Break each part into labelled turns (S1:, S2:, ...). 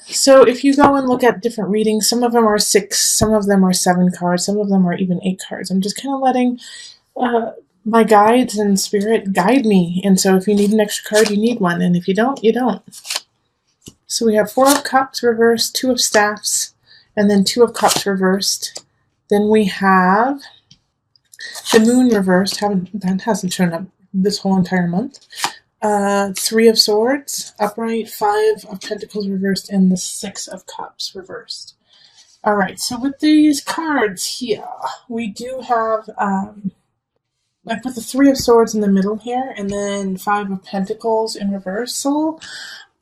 S1: So if you go and look at different readings, some of them are 6, some of them are 7 cards, some of them are even 8 cards. I'm just kind of letting uh, my guides and spirit guide me. And so if you need an extra card, you need one. And if you don't, you don't. So we have 4 of Cups reversed, 2 of Staffs, and then 2 of Cups reversed. Then we have the Moon reversed. That hasn't shown up this whole entire month. 3 of Swords upright, 5 of Pentacles reversed, and the 6 of Cups reversed. All right, so with these cards here, we do have, like with the 3 of Swords in the middle here, and then 5 of Pentacles in reversal.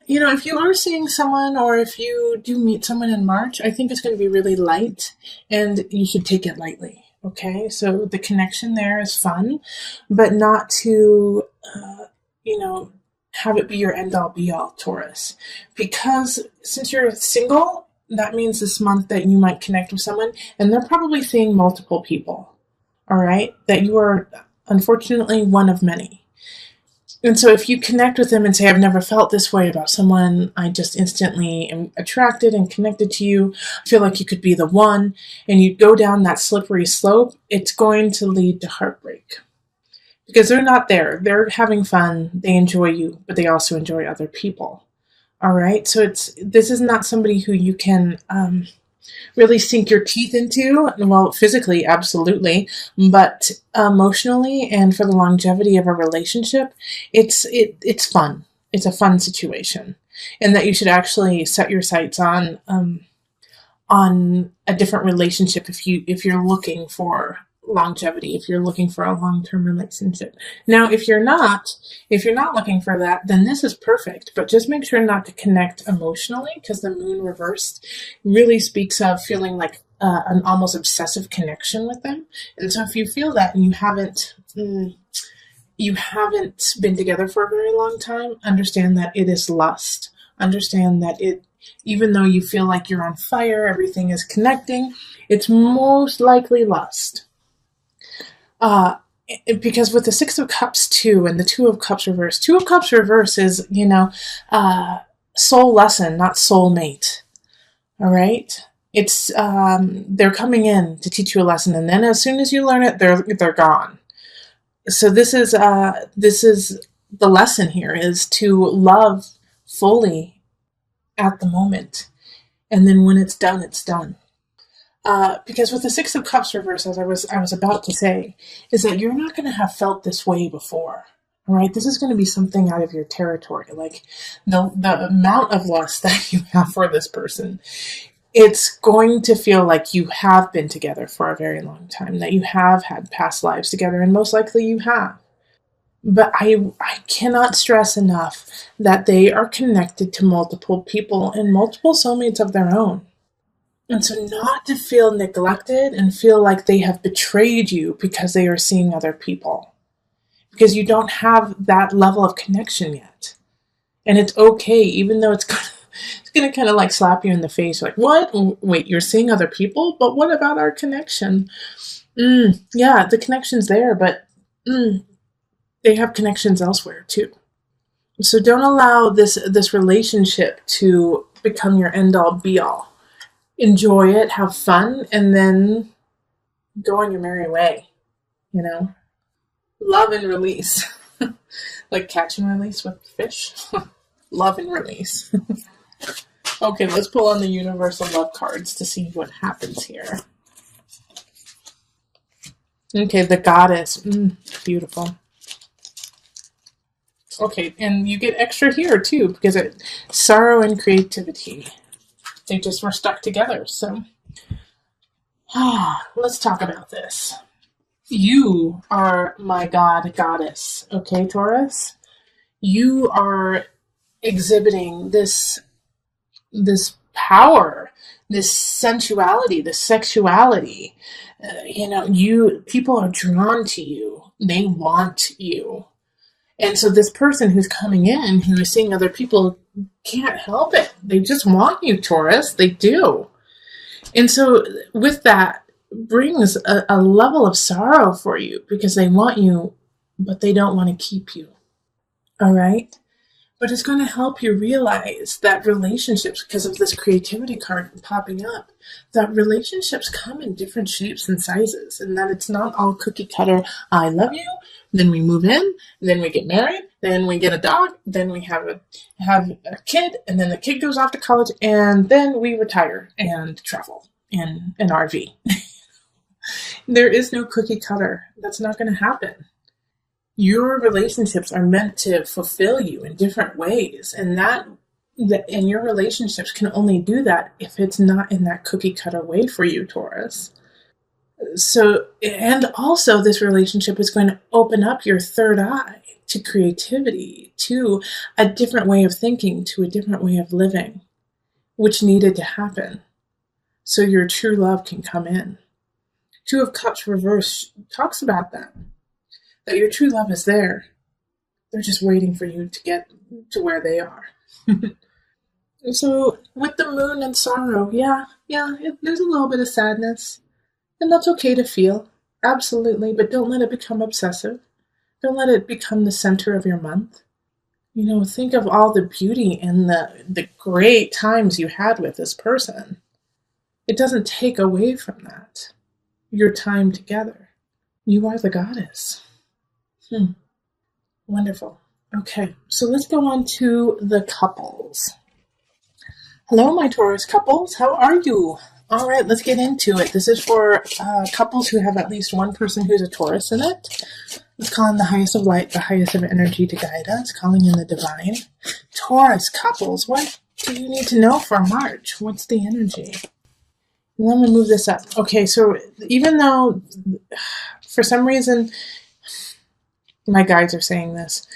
S1: You know, if you are seeing someone, or if you do meet someone in March, I think it's going to be really light, and you should take it lightly. Okay, so the connection there is fun, but not to, have it be your end all be all, Taurus. Because since you're single, that means this month that you might connect with someone, and they're probably seeing multiple people. All right, that you are unfortunately one of many. And so if you connect with them and say, I've never felt this way about someone, I just instantly am attracted and connected to you, I feel like you could be the one, and you go down that slippery slope, it's going to lead to heartbreak. Because they're not there. They're having fun. They enjoy you, but they also enjoy other people. All right? So this is not somebody who you can really sink your teeth into. Well, physically, absolutely. But emotionally and for the longevity of a relationship, it's fun. It's a fun situation. And that you should actually set your sights on a different relationship if you're looking for longevity, if you're looking for a long-term relationship. Now, if you're not looking for that, then this is perfect, but just make sure not to connect emotionally, because the Moon reversed really speaks of feeling like an almost obsessive connection with them. And so if you feel that and you haven't been together for a very long time, understand that it is lust. Understand that even though you feel like you're on fire, everything is connecting, it's most likely lust. Because with the 6 of Cups too, and the 2 of Cups reverse, 2 of Cups reverse is, soul lesson, not soulmate. All right? It's, they're coming in to teach you a lesson, and then as soon as you learn it, they're gone. So this is the lesson here, is to love fully at the moment. And then when it's done, it's done. Because with the 6 of Cups reverse, as I was about to say, is that you're not going to have felt this way before. All right, this is going to be something out of your territory. Like the amount of lust that you have for this person, it's going to feel like you have been together for a very long time, that you have had past lives together, and most likely you have. But I cannot stress enough that they are connected to multiple people and multiple soulmates of their own. And so not to feel neglected and feel like they have betrayed you because they are seeing other people. Because you don't have that level of connection yet. And it's okay, even though it's going to kind of like slap you in the face. Like, what? Wait, you're seeing other people? But what about our connection? Yeah, the connection's there, but they have connections elsewhere too. So don't allow this relationship to become your end-all, be-all. Enjoy it, have fun, and then go on your merry way, Love and release. Like catch and release with fish. Love and release. Okay, let's pull on the universal love cards to see what happens here. Okay, the Goddess. Beautiful. Okay, and you get extra here too, because sorrow and creativity. They just were stuck together. So let's talk about this. You are my goddess. Okay, Taurus? You are exhibiting this power, this sensuality, this sexuality. People are drawn to you. They want you. And so this person who's coming in, who is seeing other people, can't help it. They just want you, Taurus. They do. And so with that brings a level of sorrow for you, because they want you, but they don't want to keep you. All right? But it's going to help you realize that relationships, because of this creativity card popping up, that relationships come in different shapes and sizes, and that it's not all cookie cutter. I love you, then we move in, then we get married, then we get a dog, then we have a kid, and then the kid goes off to college, and then we retire and travel in an RV. There is no cookie cutter. That's not going to happen. Your relationships are meant to fulfill you in different ways, and and your relationships can only do that if it's not in that cookie cutter way for you, Taurus. So, and also this relationship is going to open up your third eye to creativity, to a different way of thinking, to a different way of living, which needed to happen so your true love can come in. Two of Cups reverse talks about that your true love is there. They're just waiting for you to get to where they are. So with the moon and sorrow, there's a little bit of sadness. And that's okay to feel. Absolutely. But don't let it become obsessive. Don't let it become the center of your month. Think of all the beauty and the great times you had with this person. It doesn't take away from that. Your time together. You are the goddess. Wonderful. Okay, so let's go on to the couples. Hello, my Taurus couples. How are you? All right, let's get into it. This is for couples who have at least one person who's a Taurus in it. Let's call in the highest of light, the highest of energy to guide us, calling in the divine. Taurus couples, what do you need to know for March? What's the energy? Let me move this up. Okay, so even though for some reason my guides are saying this,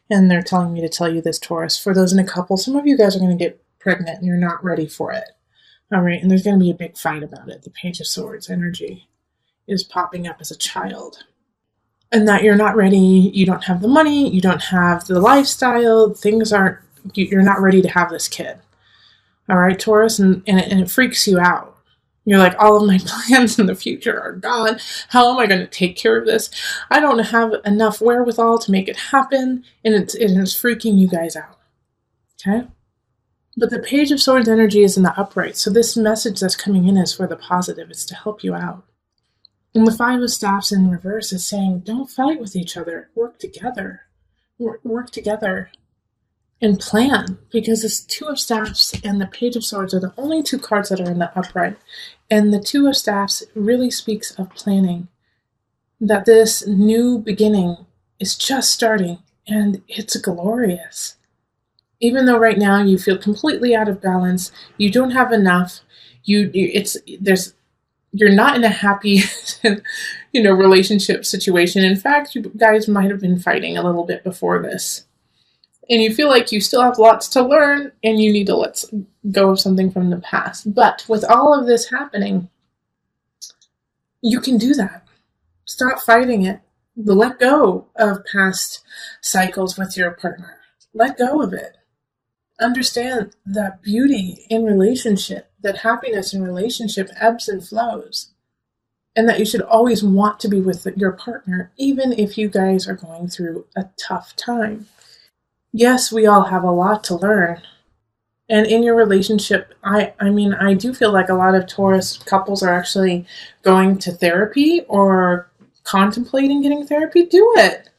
S1: and they're telling me to tell you this, Taurus. For those in a couple, some of you guys are going to get pregnant and you're not ready for it. All right, and there's going to be a big fight about it. The Page of Swords energy is popping up as a child. And that you're not ready, you don't have the money, you don't have the lifestyle, you're not ready to have this kid. All right, Taurus, and it freaks you out. You're like, all of my plans in the future are gone. How am I going to take care of this? I don't have enough wherewithal to make it happen, and it is freaking you guys out. Okay? But the Page of Swords energy is in the upright, so this message that's coming in is for the positive. It's to help you out. And the Five of Staffs in reverse is saying, don't fight with each other. Work together. Work together. And plan, because this Two of Staffs and the Page of Swords are the only two cards that are in the upright. And the Two of Staffs really speaks of planning, that this new beginning is just starting, and it's glorious. Even though right now you feel completely out of balance, you don't have enough, you're not in a happy, relationship situation. In fact, you guys might have been fighting a little bit before this. And you feel like you still have lots to learn and you need to let go of something from the past. But with all of this happening, you can do that. Stop fighting it. Let go of past cycles with your partner. Let go of it. Understand that beauty in relationship, that happiness in relationship ebbs and flows. And that you should always want to be with your partner, even if you guys are going through a tough time. Yes, we all have a lot to learn. And in your relationship, I do feel like a lot of Taurus couples are actually going to therapy or contemplating getting therapy. Do it.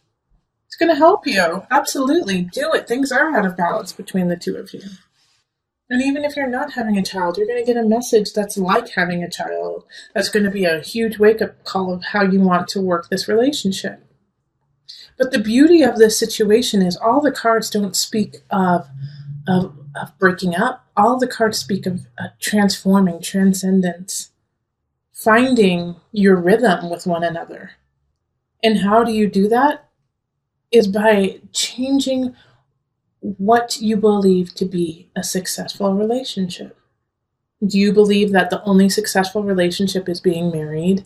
S1: It's going to help you. Absolutely. Do it. Things are out of balance between the two of you. And even if you're not having a child, you're going to get a message that's like having a child. That's going to be a huge wake-up call of how you want to work this relationship. But the beauty of this situation is all the cards don't speak of breaking up. All the cards speak of transforming, transcendence, finding your rhythm with one another. And how do you do that? Is by changing what you believe to be a successful relationship. Do you believe that the only successful relationship is being married,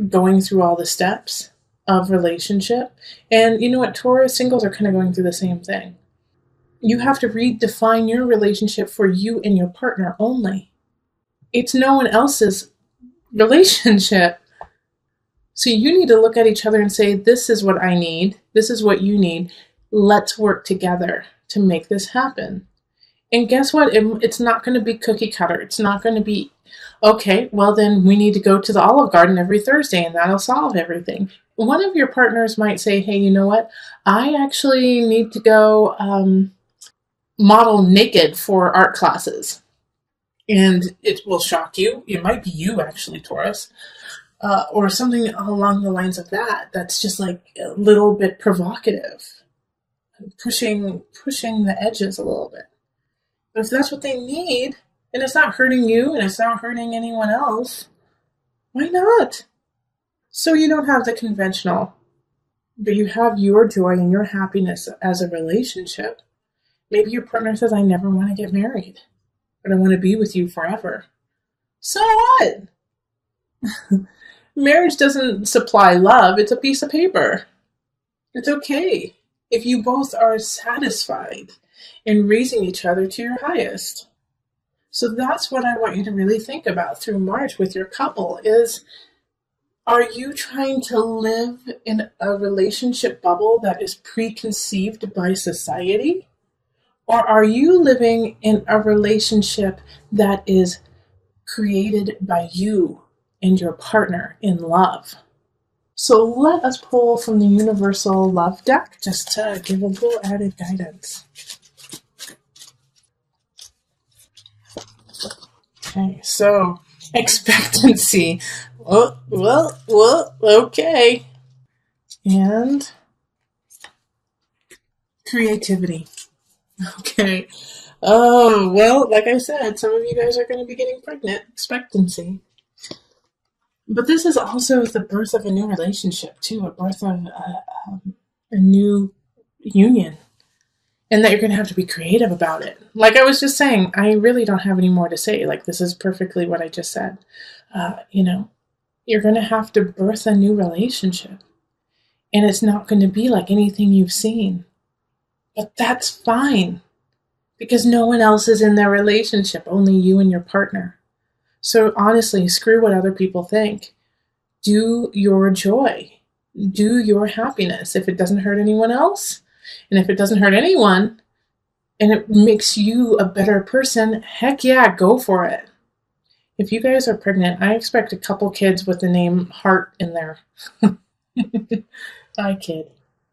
S1: going through all the steps of relationship? And you know what, Taurus singles are kind of going through the same thing. You have to redefine your relationship for you and your partner only. It's no one else's relationship. So you need to look at each other and say, this is what I need. This is what you need. Let's work together to make this happen. And guess what? It's not going to be cookie cutter. It's not going to be, okay, well, then we need to go to the Olive Garden every Thursday and that'll solve everything. One of your partners might say, hey, you know what? I actually need to go model naked for art classes. And it will shock you. It might be you, actually, Taurus, or something along the lines of that. That's just like a little bit provocative, pushing the edges a little bit. But if that's what they need, and it's not hurting you and it's not hurting anyone else, why not? So you don't have the conventional, but you have your joy and your happiness as a relationship. Maybe your partner says, I never want to get married, but I want to be with you forever. So what? Marriage doesn't supply love, it's a piece of paper. It's okay if you both are satisfied in raising each other to your highest. So that's what I want you to really think about through March with your couple is, are you trying to live in a relationship bubble that is preconceived by society? Or are you living in a relationship that is created by you and your partner in love? So let us pull from the Universal Love deck just to give a little added guidance. Okay, so expectancy. Well, okay. And creativity. Okay. Oh, well, like I said, some of you guys are going to be getting pregnant. Expectancy. But this is also the birth of a new relationship, too, a birth of a new union. And that you're going to have to be creative about it. Like I was just saying, I really don't have any more to say. Like, this is perfectly what I just said. You're going to have to birth a new relationship. And it's not going to be like anything you've seen. But that's fine. Because no one else is in their relationship, only you and your partner. So honestly, screw what other people think. Do your joy. Do your happiness. If it doesn't hurt anyone else, and if it doesn't hurt anyone, and it makes you a better person, heck yeah, go for it. If you guys are pregnant, I expect a couple kids with the name Heart in there. I kid.